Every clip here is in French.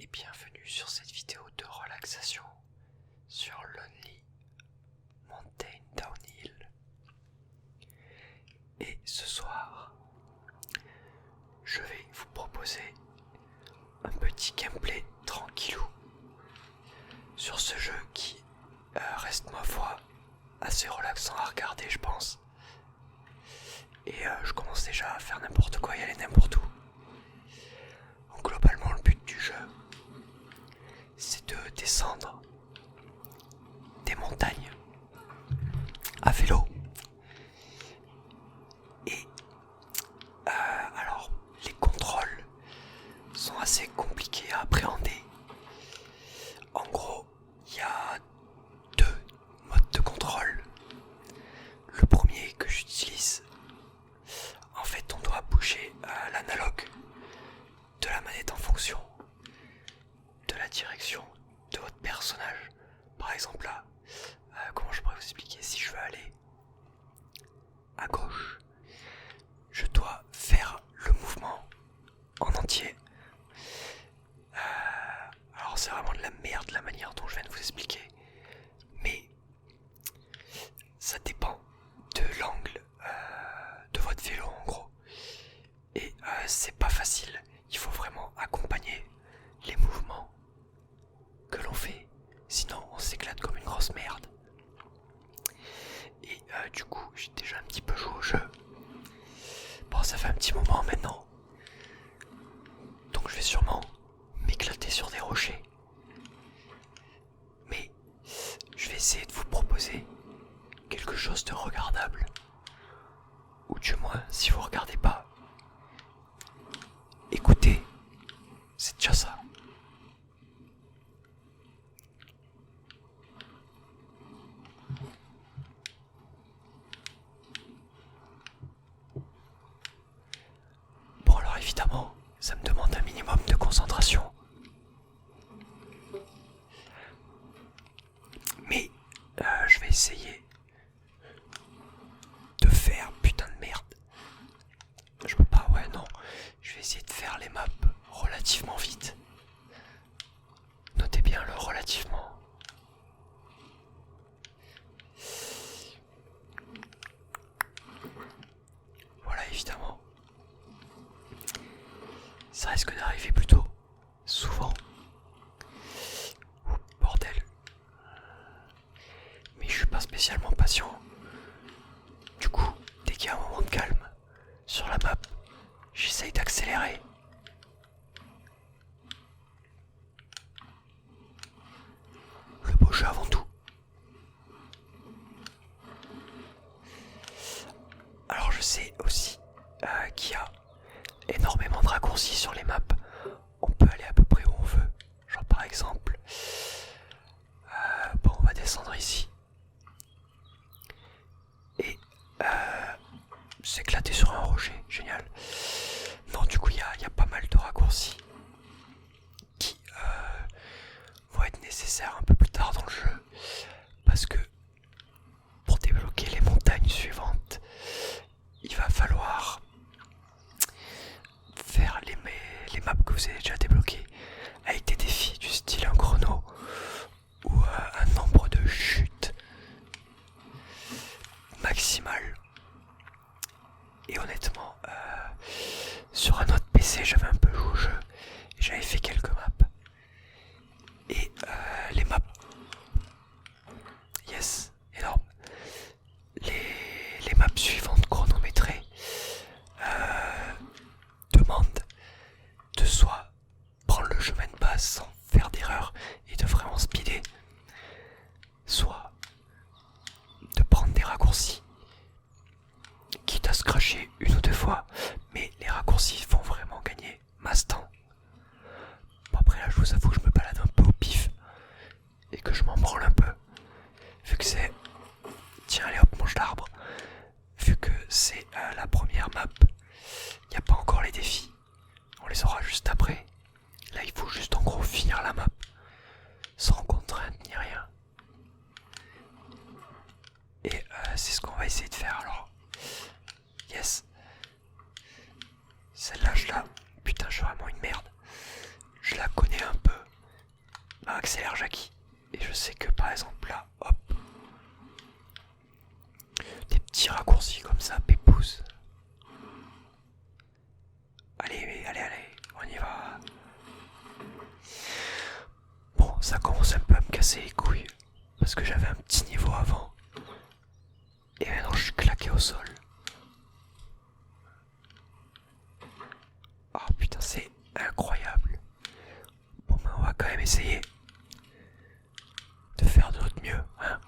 et bienvenue sur cette vidéo de relaxation sur Lonely Mountain Downhill. Et ce soir, je vais vous proposer un petit gameplay tranquillou sur ce jeu qui reste ma foi assez relaxant à regarder, je pense. Et je commence déjà à faire n'importe quoi et aller n'importe où. Donc globalement le but du jeu, c'est de descendre des montagnes à vélo. Et alors les contrôles sont assez compliqués à appréhender. En gros, il y a deux modes de contrôle. Le premier que j'utilise, en fait on doit bouger l'analogue de la manette en fonction de la direction de votre personnage. Par exemple là, comment je pourrais vous expliquer, si je veux aller à gauche, je dois faire le mouvement en entier. Alors c'est vraiment de la merde la manière dont je viens de vous expliquer, mais ça dépend de l'angle de votre vélo en gros. Et c'est pas facile, il faut vraiment accompagner les mouvements que l'on fait, sinon on s'éclate comme une grosse merde. Et du coup j'ai déjà un petit peu joué au jeu. Bon, ça fait un petit moment maintenant, donc je vais sûrement m'éclater sur des rochers, mais je vais essayer de vous proposer quelque chose de regardable, ou du moins si vous regardez pas, écoutez, c'est déjà ça. Bon alors évidemment, ça me demande un minimum de concentration. Mais je vais essayer de faire, putain de merde. Je peux pas, ouais non. Je vais essayer de faire les maps relativement vite. Notez bien le relativement. Voilà, évidemment. Ça risque d'arriver plutôt souvent. Oh, bordel. Mais je suis pas spécialement patient. Du coup, dès qu'il y a un moment de calme sur la map, j'essaye d'accélérer. Le beau jeu avant tout. Alors je sais aussi qu'il y a énormément de raccourcis sur les maps. On peut aller à peu près où on veut. Genre par exemple, bon, on va descendre ici et s'éclater sur un rocher, génial. Non, du coup il y a pas mal de raccourcis qui vont être nécessaires un peu plus tard dans le jeu, parce que pour débloquer les montagnes suivantes, il va falloir faire les maps que vous avez déjà débloquées avec des défis du style un chrono ou un nombre de chutes maximal. Et honnêtement, sur un autre PC j'avais un peu joué au jeu et j'avais fait quelques maps. Et les maps, yes, énorme. Les maps suivantes chronométrées demandent de soit prendre le chemin de base sans faire d'erreur et de vraiment speeder, soit de prendre des raccourcis, quitte à se cracher une ou deux fois, mais les raccourcis font vraiment gagner masse temps. Bon, après là je vous avoue que je me balade un peu au pif et que je m'en branle un peu, vu que c'est tiens allez hop mange l'arbre, vu que c'est la première map, il n'y a pas encore les défis, on les aura juste après. Là il faut juste en gros finir la map sans contrainte ni rien, et c'est ce qu'on va essayer de faire. Alors yes, celle-là putain je suis vraiment une merde, je la connais un peu. accélère Jackie. Et je sais que par exemple là, hop, des petits raccourcis comme ça, pépouze. Allez, allez, allez, on y va. Bon, ça commence un peu à me casser les couilles. Parce que j'avais un petit niveau avant. Et maintenant je suis claqué au sol. Oh putain, c'est incroyable. Bon ben on va quand même essayer de faire de notre mieux, hein.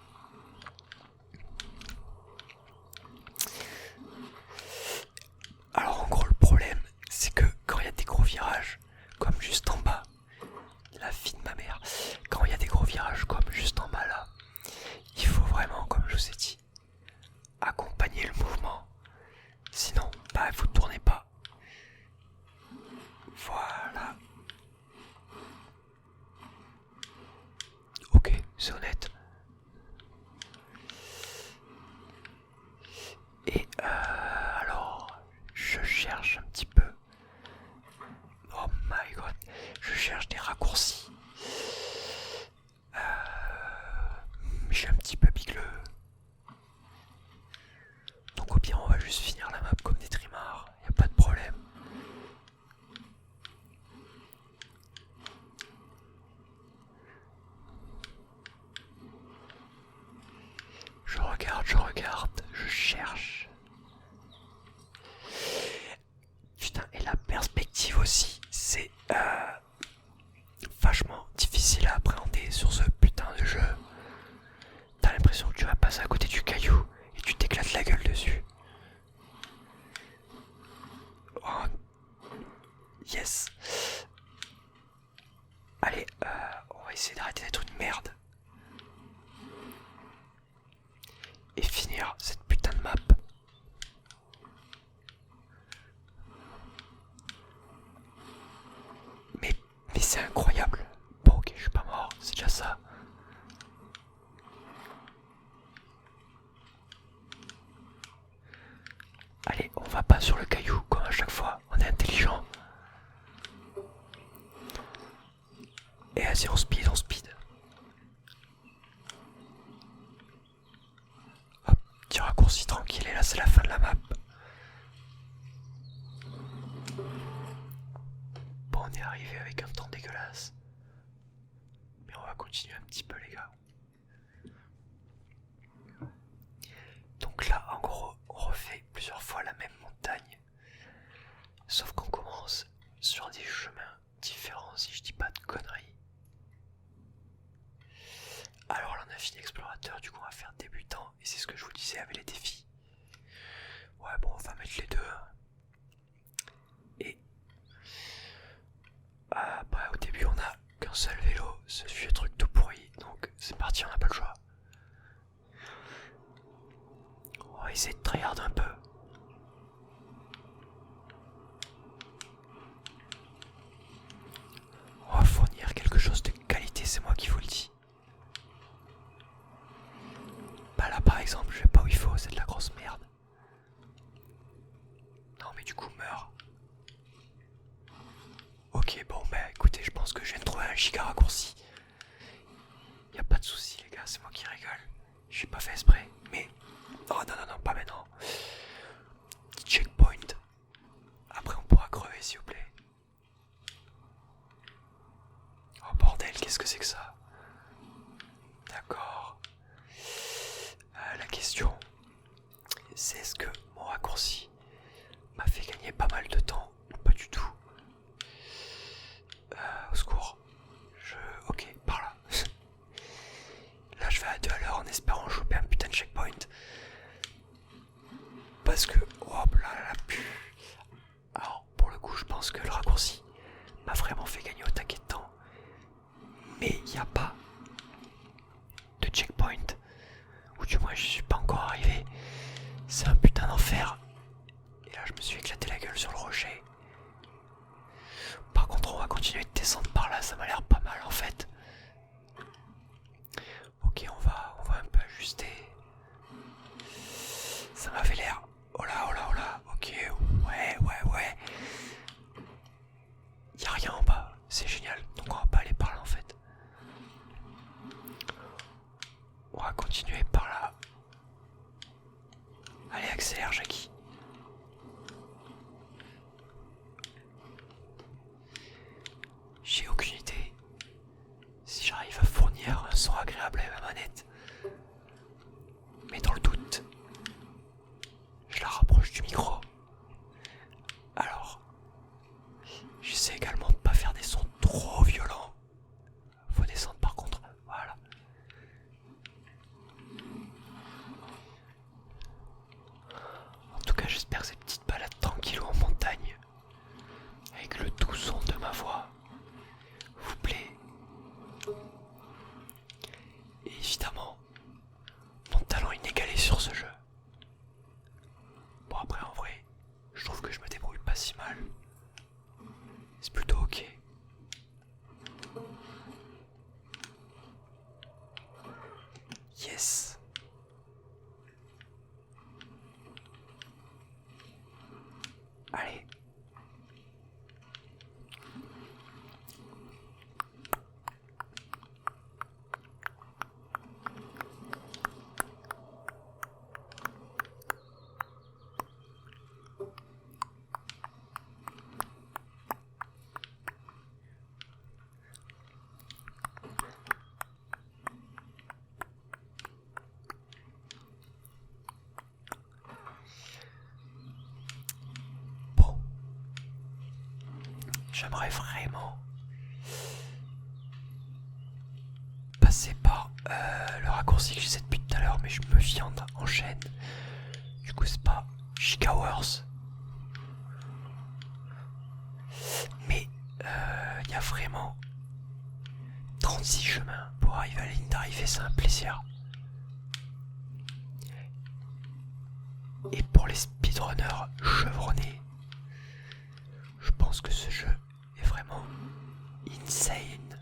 Alors en gros le problème c'est que quand il y a des gros virages, comme juste en bas, la vie de ma mère, quand il y a des gros virages comme juste en bas là, il faut vraiment, comme je vous ai dit, accompagner le mouvement. Sinon, bah vous ne tournez pas. Voilà. Ok, c'est honnête. Et alors, je cherche un petit peu. Oh my god, je cherche des raccourcis. Je suis un petit peu bigleux. Donc au pire, on va juste finir la map comme des trimards. Y a pas de problème. Je regarde, je cherche. Putain, et la perspective aussi, c'est vachement difficile à appréhender sur ce putain de jeu. T'as l'impression que tu vas passer à côté du caillou et tu t'éclates la gueule dessus. Oh. Yes. Allez, on va essayer d'arrêter d'être une merde. Et finir cette putain de map. Mais c'est incroyable. Bon ok, je suis pas mort, c'est déjà ça. Allez, on va pas sur le caillou comme à chaque fois, on est intelligent. Et vas-y, on speed, on speed. Hop, petit raccourci tranquille, et là c'est la fin de la map. Bon, on est arrivé avec un temps dégueulasse. Mais on va continuer un petit peu les gars. Donc là, en gros, on refait plusieurs fois la même montagne. Sauf qu'on commence sur des chemins différents, si je dis pas de conneries. Alors là, on a fini explorateur, du coup on va faire débutant. Et c'est ce que je vous disais avec les défis. Ouais, bon, on va mettre les deux. Et bah, au début, on a qu'un seul vélo, ce vieux truc tout pourri. Donc c'est parti, on n'a pas le choix. On va essayer de tryhard un peu. On va fournir quelque chose de qualité, c'est moi qui vous le dis. Bah là par exemple, je sais pas où il faut, c'est de la grosse merde. Non mais du coup meurs. Ok, bon bah écoutez, je pense que je viens de trouver un giga raccourci. Y a pas de souci les gars, c'est moi qui rigole. J'ai pas fait exprès, mais... Oh non non non, pas maintenant. Petit checkpoint. Après on pourra crever s'il vous plaît. Oh bordel, qu'est-ce que c'est que ça? D'accord. La question, c'est est-ce que mon raccourci m'a fait gagner pas mal de temps ou pas du tout? Au secours. Ok, par là. Là je vais à 2 à l'heure en espérant choper un putain de checkpoint. Parce que... hop là là pu. Alors pour le coup je pense que le raccourci m'a vraiment fait gagner au taquet de temps. Mais il n'y a pas de checkpoint. Ou du moins je suis pas encore arrivé. C'est un putain d'enfer. Et là je me suis éclaté la gueule sur le rocher. Par contre on va continuer de descendre par là, ça m'a l'air pas mal en fait. Ok, on va un peu ajuster. Ça m'avait l'air... Oh là, oh là, oh là. Ok, ouais. Y'a rien en bas, c'est génial. Donc on va pas aller par là en fait. j'ai aucune idée si j'arrive à fournir un son agréable à ma manette. Mais dans le doute, je la rapproche du micro. Alors, j'essaie également de pas faire des sons trop violents. Faut descendre par contre, voilà. En tout cas, j'espère que cette petite balade tranquille en montagne, avec le doux son de ma voix, vous plaît. Et évidemment, mon talent inégalé sur ce jeu. Bon après en vrai, je trouve que je me débrouille pas si mal. C'est plutôt ok. Yes. Allez. Bon. J'aimerais vraiment passer par le raccourci que j'essaie depuis tout à l'heure, mais je me viande en chaîne. Du coup, c'est pas Gigaworth. Mais il y a vraiment 36 chemins pour arriver à la ligne d'arrivée, c'est un plaisir. Et pour les speedrunners chevronnés, je pense que ce jeu est vraiment insane.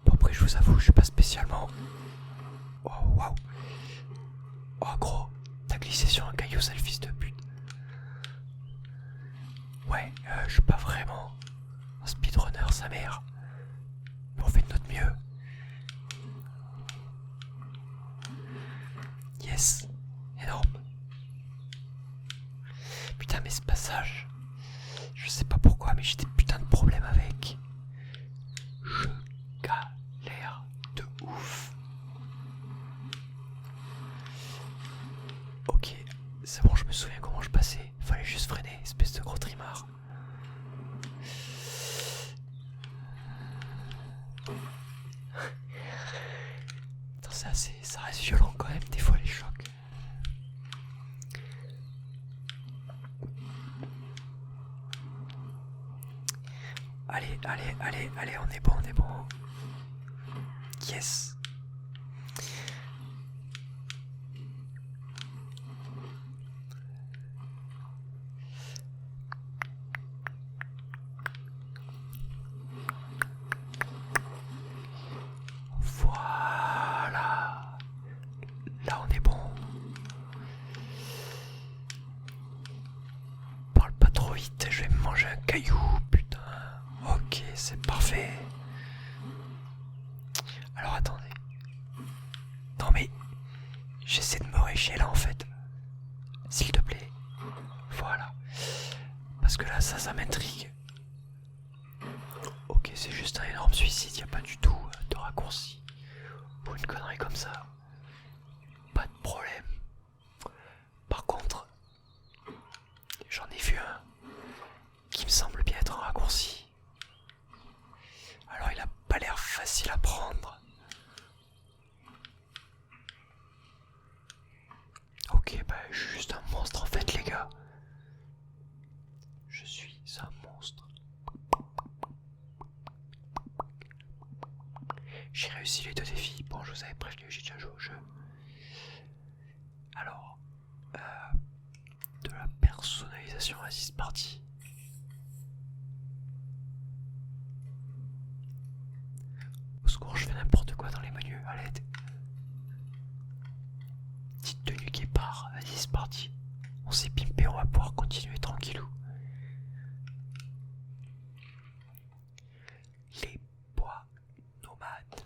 Bon après je vous avoue, je suis pas spécialement... Oh waouh. Oh gros, t'as glissé sur un caillou, sale fils de pute. Ouais, je suis pas vraiment un speedrunner, sa mère. Mais on fait de notre mieux. Yes, énorme. Putain mais ce passage, je sais pas pourquoi mais j'ai des putains de problèmes avec. Je galère de ouf. Ok, c'est bon, je me souviens comment je passais. Fallait juste freiner, espèce de gros trimard. Putain, c'est assez... ça reste violent quand même, des fois les chocs. Allez, allez, allez, allez, on est bon, on est bon. Yes. Voilà. Là on est bon. Parle pas trop vite, je vais me manger un caillou, putain. Ok, c'est parfait. Alors attendez. Non mais, j'essaie de me récher là en fait. S'il te plaît. Voilà. Parce que là, ça m'intrigue. Ok, c'est juste un énorme suicide, y a pas du tout de raccourci. Ou une connerie comme ça. Pas de problème. Par contre, j'en ai vu un qui me semble bien être un raccourci. Alors il a pas l'air facile à prendre. Ok, bah je suis juste un monstre en fait les gars. Je suis un monstre. J'ai réussi les deux défis. Bon, je vous avais prévenu, j'ai déjà joué au jeu. Alors, de la personnalisation à 6 parties. Au secours, je fais n'importe quoi dans les menus, à l'aide. Petite tenue guépard à 10 parties. On s'est pimpé, on va pouvoir continuer tranquillou. Les bois nomades.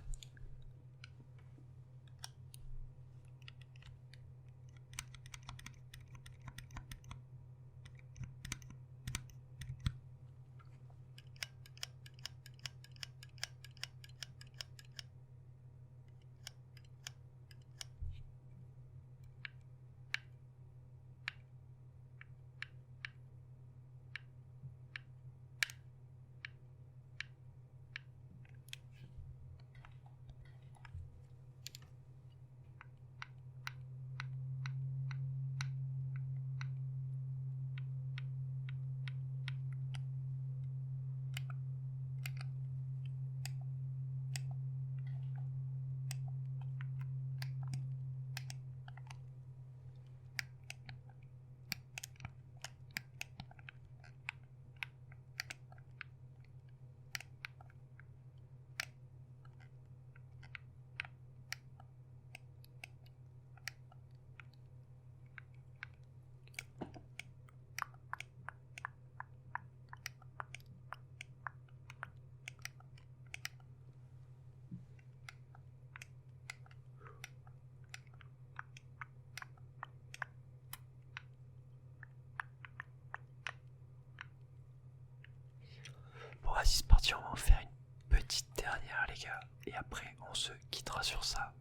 après on se quittera sur ça.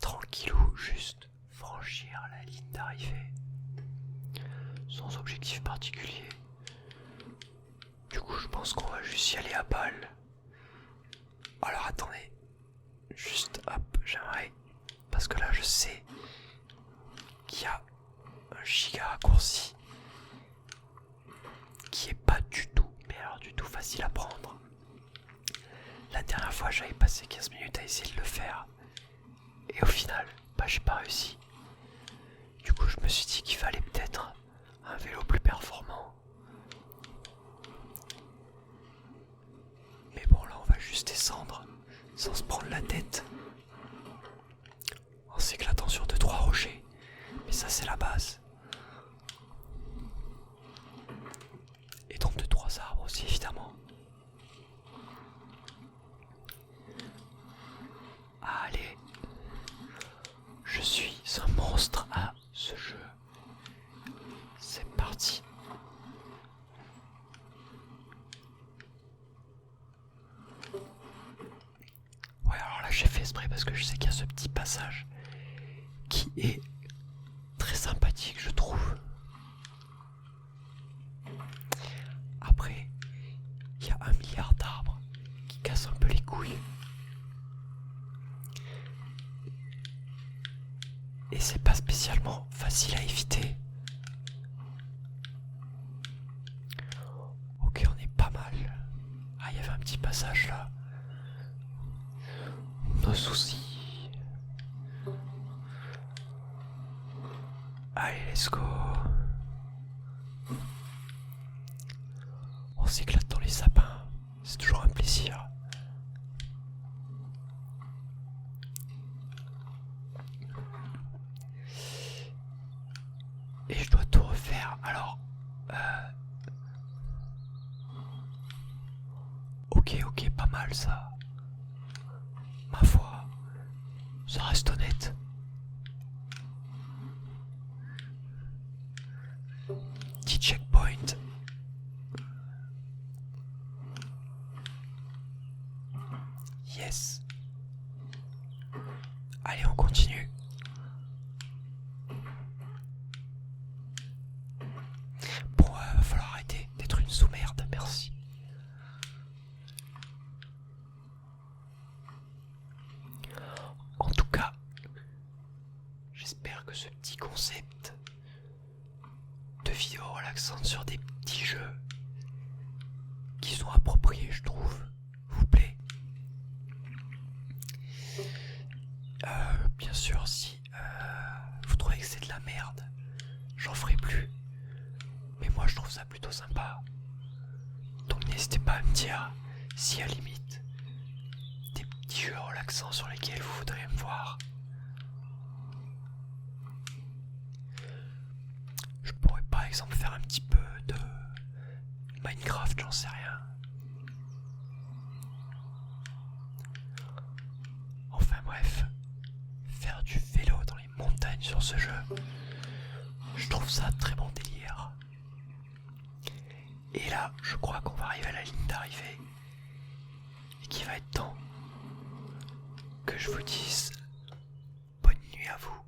Tranquillou, juste franchir la ligne d'arrivée. Sans objectif particulier. Du coup je pense qu'on va juste y aller à balle. Alors attendez. Juste hop, j'aimerais. Parce que là je sais qu'il y a un giga raccourci qui est pas du tout, mais alors du tout facile à prendre. La dernière fois j'avais passé 15 minutes à essayer de le faire. Et au final, bah j'ai pas réussi. Du coup je me suis dit qu'il fallait peut-être un vélo plus performant. Mais bon là on va juste descendre sans se prendre la tête. En s'éclatant sur 2-3 rochers. Mais ça c'est la base. Et donc 2-3 arbres aussi évidemment. Allez. Je suis un monstre à ce jeu. C'est parti. Ouais, alors là j'ai fait exprès parce que je sais qu'il y a ce petit passage qui est très sympathique, je trouve. Après, il y a 1 milliard d'arbres qui cassent un peu les couilles. Et c'est pas spécialement facile à éviter. Ok, on est pas mal. Ah, il y avait un petit passage là. Nos soucis. Allez, let's go. On s'éclate dans les sapins. C'est toujours un plaisir. Et je dois tout refaire. Alors, ok, pas mal ça. Ma foi, ça reste honnête. Petit checkpoint. Yes. Allez, on continue. Bon, va falloir arrêter d'être une sous-merde, merci. En tout cas, j'espère que ce petit concept de vidéo relaxante sur des petits jeux qui sont appropriés, je trouve, vous plaît. Bien sûr, si vous trouvez que c'est de la merde, j'en ferai plus. Mais moi, je trouve ça plutôt sympa. Donc n'hésitez pas à me dire si à la limite des petits jeux relaxants sur lesquels vous voudriez me voir. Je pourrais par exemple faire un petit peu de Minecraft, j'en sais rien. Enfin bref, faire du vélo dans les montagnes sur ce jeu, je trouve ça très bon délire. Et là, je crois qu'on va arriver à la ligne d'arrivée et qu'il va être temps que je vous dise bonne nuit à vous.